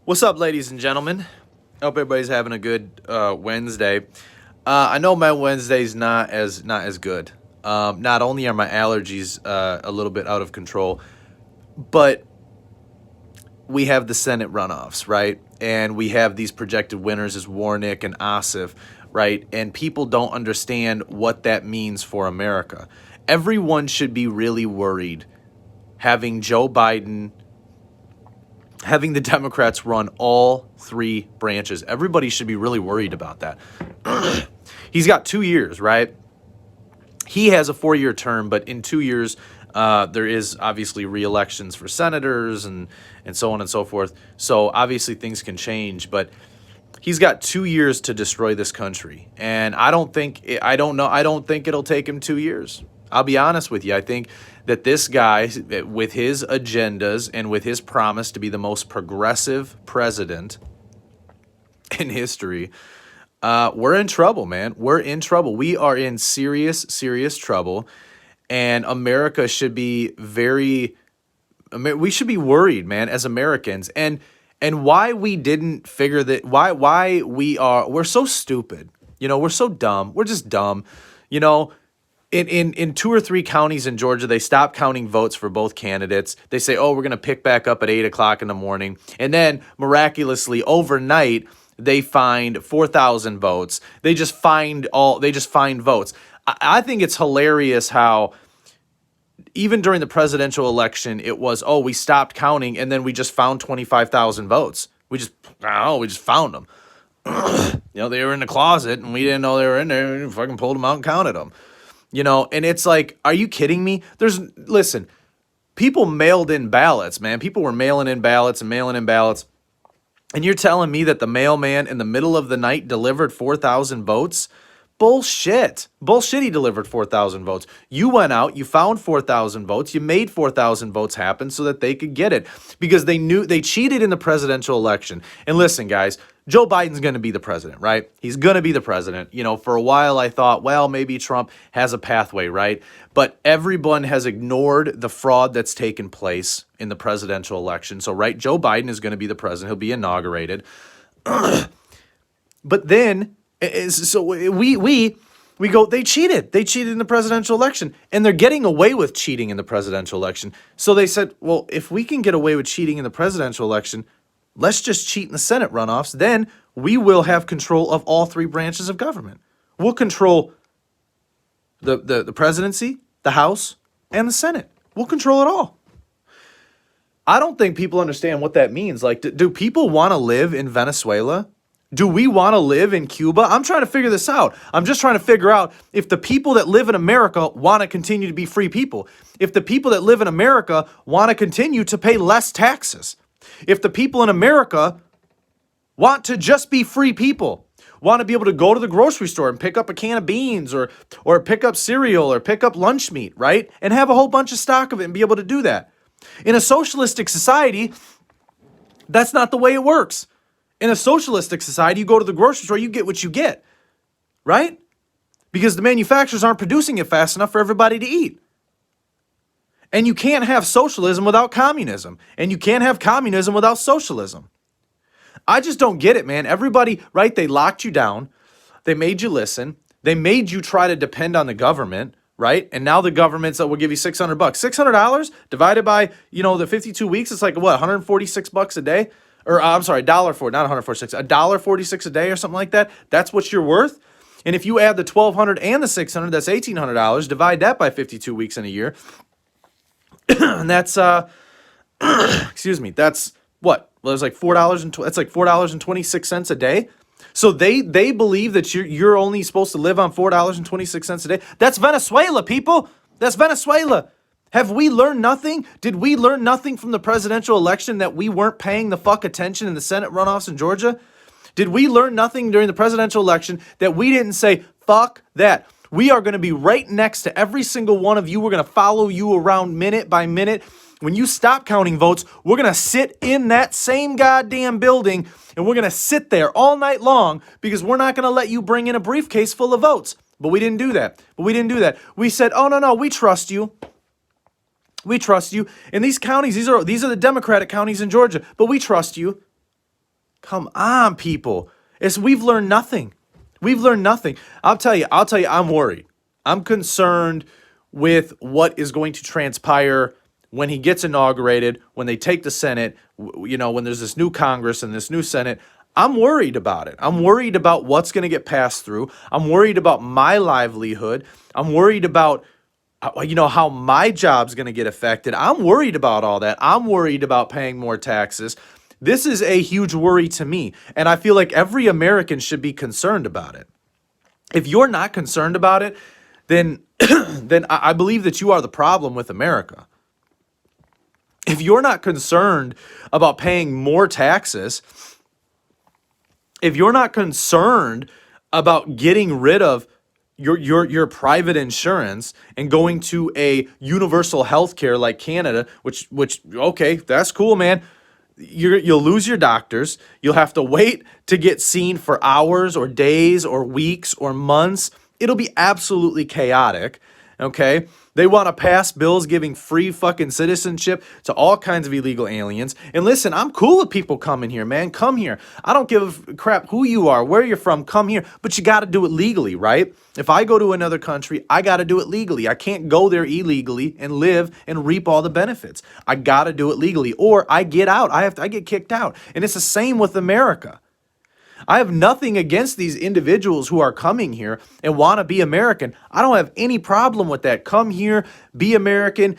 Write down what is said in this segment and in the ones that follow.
What's up, ladies and gentlemen? Hope everybody's having a good Wednesday. I know my Wednesday's not as good. Not only are my allergies a little bit out of control, but we have the Senate runoffs, right? And we have these projected winners as Warnock and Ossoff, right? And people don't understand what that means for America. Everyone should be really worried having Joe Biden, having the Democrats run all three branches. Everybody should be really worried about that. He's got 2 years, right? He has a 4-year term, but in 2 years, there is obviously re-elections for senators and so on and so forth. So obviously things can change, but he's got 2 years to destroy this country. And I don't think it'll take him 2 years. I'll be honest with you. I think that this guy, with his agendas and with his promise to be the most progressive president in history, we're in trouble, man. We're in trouble. We are in serious, serious trouble. And America should be we should be worried, man, as Americans. And why we didn't figure that, we're so stupid. We're so dumb. We're just dumb. In 2 or 3 counties in Georgia, they stopped counting votes for both candidates. They say, oh, we're going to pick back up at 8 o'clock in the morning. And then miraculously overnight, they find 4,000 votes. They just find votes. I think it's hilarious how even during the presidential election, it was, oh, we stopped counting and then we just found 25,000 votes. We just found them. They were in the closet and we didn't know they were in there. We fucking pulled them out and counted them. And it's like, are you kidding me? Listen, people mailed in ballots, man. People were mailing in ballots. And you're telling me that the mailman in the middle of the night delivered 4,000 votes? Bullshit. He delivered 4,000 votes. You went out, you found 4,000 votes, you made 4,000 votes happen so that they could get it because they knew they cheated in the presidential election. And listen, guys, Joe Biden's going to be the president, right? He's going to be the president. For a while I thought, well, maybe Trump has a pathway, right? But everyone has ignored the fraud that's taken place in the presidential election. So, right, Joe Biden is going to be the president. He'll be inaugurated. But then, so we go, they cheated. They cheated in the presidential election. And they're getting away with cheating in the presidential election. So they said, well, if we can get away with cheating in the presidential election, let's just cheat in the Senate runoffs. Then we will have control of all 3 branches of government. We'll control the presidency, the House, and the Senate. We'll control it all. I don't think people understand what that means. Like, do people want to live in Venezuela? Do we want to live in Cuba? I'm trying to figure this out. I'm just trying to figure out if the people that live in America want to continue to be free people. If the people that live in America want to continue to pay less taxes. If the people in America want to just be free people, want to be able to go to the grocery store and pick up a can of beans or pick up cereal or pick up lunch meat, right? And have a whole bunch of stock of it and be able to do that. In a socialistic society, that's not the way it works. In a socialistic society, you go to the grocery store, you get what you get, right? Because the manufacturers aren't producing it fast enough for everybody to eat. And you can't have socialism without communism. And you can't have communism without socialism. I just don't get it, man. Everybody, right? They locked you down. They made you listen. They made you try to depend on the government, right? And now the government said, we'll give you $600. $600 divided by, the 52 weeks, it's like, what, $146 a day? Or I'm sorry, $1.46 a day or something like that. That's what you're worth. And if you add the $1,200 and the $600, that's $1,800. Divide that by 52 weeks in a year. And that's excuse me, that's what? Well, it's like $4.26 a day. So they believe that you're only supposed to live on $4.26 a day. That's Venezuela, people. That's Venezuela. Have we learned nothing? Did we learn nothing from the presidential election that we weren't paying the fuck attention in the Senate runoffs in Georgia? Did we learn nothing during the presidential election that we didn't say, fuck that? We are going to be right next to every single one of you. We're going to follow you around minute by minute. When you stop counting votes, we're going to sit in that same goddamn building and we're going to sit there all night long because we're not going to let you bring in a briefcase full of votes. But we didn't do that. We said, oh, no, we trust you. We trust you. And these counties, these are the Democratic counties in Georgia, but we trust you. Come on, people. We've learned nothing. We've learned nothing. I'll tell you, I'm worried. I'm concerned with what is going to transpire when he gets inaugurated, when they take the Senate, when there's this new Congress and this new Senate. I'm worried about it. I'm worried about what's going to get passed through. I'm worried about my livelihood. I'm worried about how my job's going to get affected. I'm worried about all that. I'm worried about paying more taxes. This is a huge worry to me, and I feel like every American should be concerned about it. If you're not concerned about it, then then I believe that you are the problem with America. If you're not concerned about paying more taxes, if you're not concerned about getting rid of your private insurance and going to a universal health care like Canada, which okay, that's cool, man. You'll lose your doctors. You'll have to wait to get seen for hours or days or weeks or months. It'll be absolutely chaotic. Okay? They want to pass bills giving free fucking citizenship to all kinds of illegal aliens. And listen, I'm cool with people coming here, man. Come here. I don't give a crap who you are, where you're from. Come here. But you got to do it legally, right? If I go to another country, I got to do it legally. I can't go there illegally and live and reap all the benefits. I got to do it legally, or I get out. I get kicked out. And it's the same with America. I have nothing against these individuals who are coming here and want to be American. I don't have any problem with that. Come here, be American,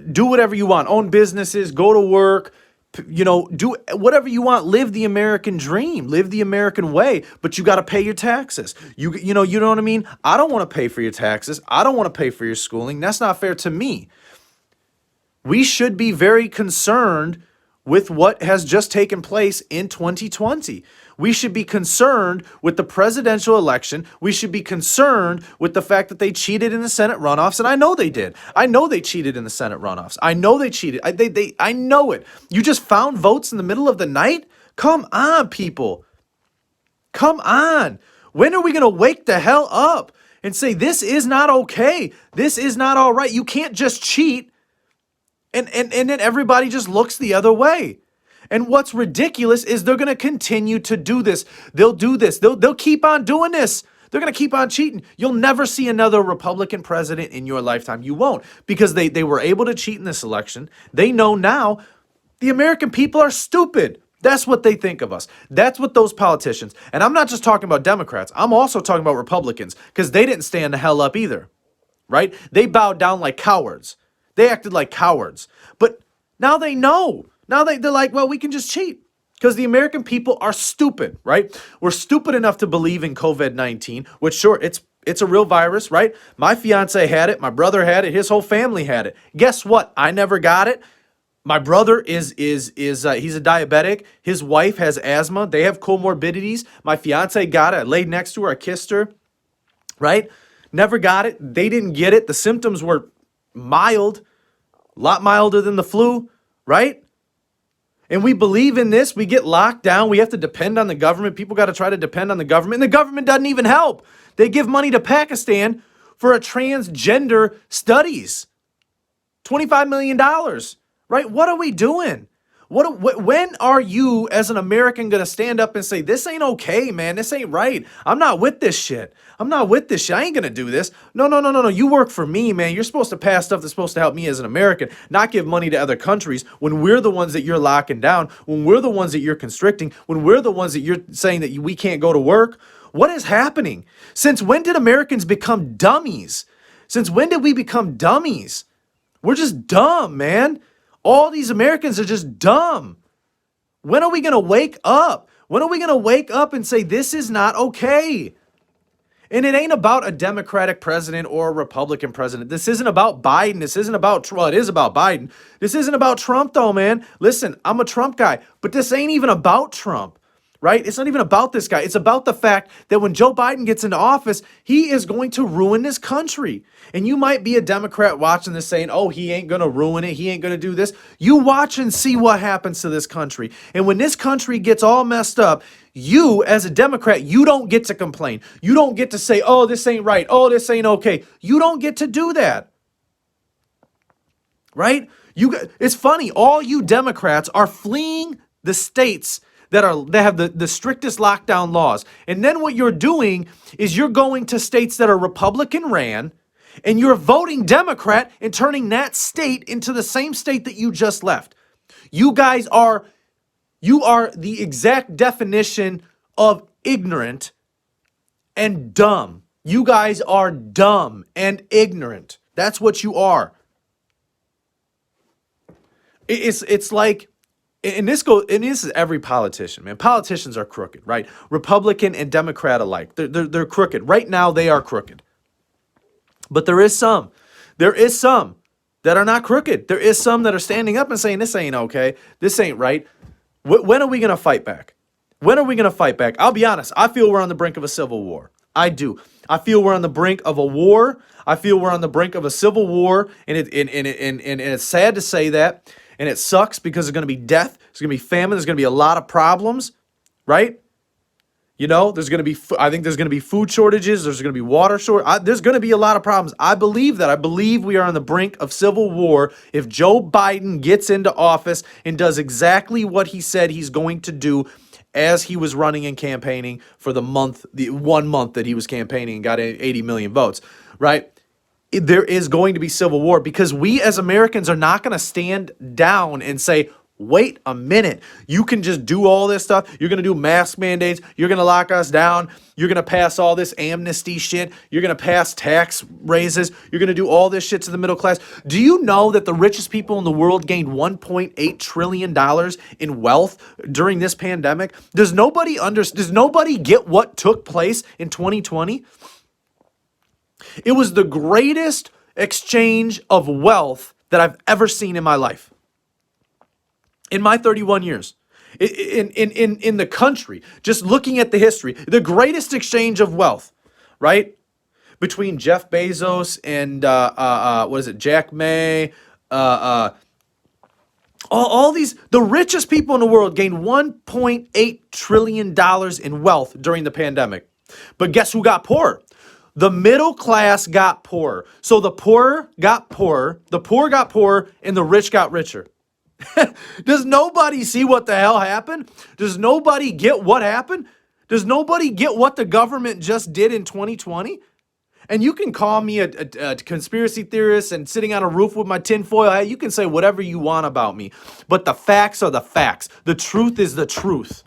do whatever you want, own businesses, go to work, do whatever you want, live the American dream, live the American way, but you got to pay your taxes. You know what I mean? I don't want to pay for your taxes. I don't want to pay for your schooling. That's not fair to me. We should be very concerned with what has just taken place in 2020. We should be concerned with the presidential election. We should be concerned with the fact that they cheated in the Senate runoffs, and I know they did. I know they cheated in the Senate runoffs. I know they cheated. I know it. You just found votes in the middle of the night? Come on, people. Come on. When are we going to wake the hell up and say this is not okay? This is not all right. You can't just cheat and then everybody just looks the other way. And what's ridiculous is they're going to continue to do this. They'll do this. They'll keep on doing this. They're going to keep on cheating. You'll never see another Republican president in your lifetime. You won't, because they were able to cheat in this election. They know now the American people are stupid. That's what they think of us. That's what those politicians. And I'm not just talking about Democrats. I'm also talking about Republicans, because they didn't stand the hell up either, right? They bowed down like cowards. They acted like cowards. But now they know. Now they're like, well, we can just cheat because the American people are stupid, right? We're stupid enough to believe in COVID-19, which sure, it's a real virus, right? My fiance had it. My brother had it. His whole family had it. Guess what? I never got it. My brother he's a diabetic. His wife has asthma. They have comorbidities. My fiance got it. I laid next to her. I kissed her, right? Never got it. They didn't get it. The symptoms were mild, a lot milder than the flu, right? And we believe in this. We get locked down. We have to depend on the government. People got to try to depend on the government. And the government doesn't even help. They give money to Pakistan for a transgender studies. $25 million, right? What are we doing? When are you as an American going to stand up and say, this ain't okay, man. This ain't right. I'm not with this shit. I'm not with this shit. I ain't going to do this. No. You work for me, man. You're supposed to pass stuff that's supposed to help me as an American, not give money to other countries when we're the ones that you're locking down, when we're the ones that you're constricting, when we're the ones that you're saying that we can't go to work. What is happening? Since when did Americans become dummies? Since when did we become dummies? We're just dumb, man. All these Americans are just dumb. When are we going to wake up? When are we going to wake up and say this is not okay? And it ain't about a Democratic president or a Republican president. This isn't about Biden. This isn't about, well, it is about Biden. This isn't about Trump though, man. Listen, I'm a Trump guy, but this ain't even about Trump, right? It's not even about this guy. It's about the fact that when Joe Biden gets into office, he is going to ruin this country. And you might be a Democrat watching this saying, oh, he ain't going to ruin it. He ain't going to do this. You watch and see what happens to this country. And when this country gets all messed up, you as a Democrat, you don't get to complain. You don't get to say, oh, this ain't right. Oh, this ain't okay. You don't get to do that. Right? It's funny. All you Democrats are fleeing the states that have the strictest lockdown laws. And then what you're doing is you're going to states that are Republican ran, and you're voting Democrat and turning that state into the same state that you just left. You are the exact definition of ignorant and dumb. You guys are dumb and ignorant. That's what you are. It's like, and this is every politician, man. Politicians are crooked, right? Republican and Democrat alike. They're crooked. Right now they are crooked. But there is some that are not crooked. There is some that are standing up and saying, this ain't okay. This ain't right. When are we going to fight back? When are we going to fight back? I'll be honest. I feel we're on the brink of a civil war. I do. I feel we're on the brink of a war. I feel we're on the brink of a civil war. And it's sad to say that. And it sucks because there's going to be death. There's going to be famine. There's going to be a lot of problems, right? You know, I think there's going to be food shortages. There's going to be water shortage. There's going to be a lot of problems. I believe that. I believe we are on the brink of civil war if Joe Biden gets into office and does exactly what he said he's going to do as he was running and campaigning for the 1 month that he was campaigning and got 80 million votes, right? There is going to be civil war because we as Americans are not going to stand down and say, wait a minute, you can just do all this stuff. You're going to do mask mandates. You're going to lock us down. You're going to pass all this amnesty shit. You're going to pass tax raises. You're going to do all this shit to the middle class. Do you know that the richest people in the world gained $1.8 trillion in wealth during this pandemic? Does nobody get what took place in 2020? It was the greatest exchange of wealth that I've ever seen in my life. In my 31 years, in the country, just looking at the history, the greatest exchange of wealth, right? Between Jeff Bezos and, Jack May, all these, the richest people in the world gained $1.8 trillion in wealth during the pandemic. But guess who got poorer? The middle class got poorer. So the poor got poorer, and the rich got richer. Does nobody see what the hell happened? Does nobody get what happened? Does nobody get what the government just did in 2020? And you can call me a conspiracy theorist and sitting on a roof with my tinfoil hat. You can say whatever you want about me. But the facts are the facts. The truth is the truth,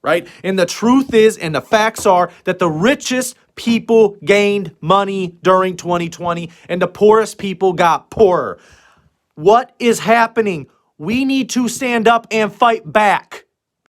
right? And the truth is, and the facts are, that the richest people gained money during 2020 and the poorest people got poorer. What is happening? We need to stand up and fight back.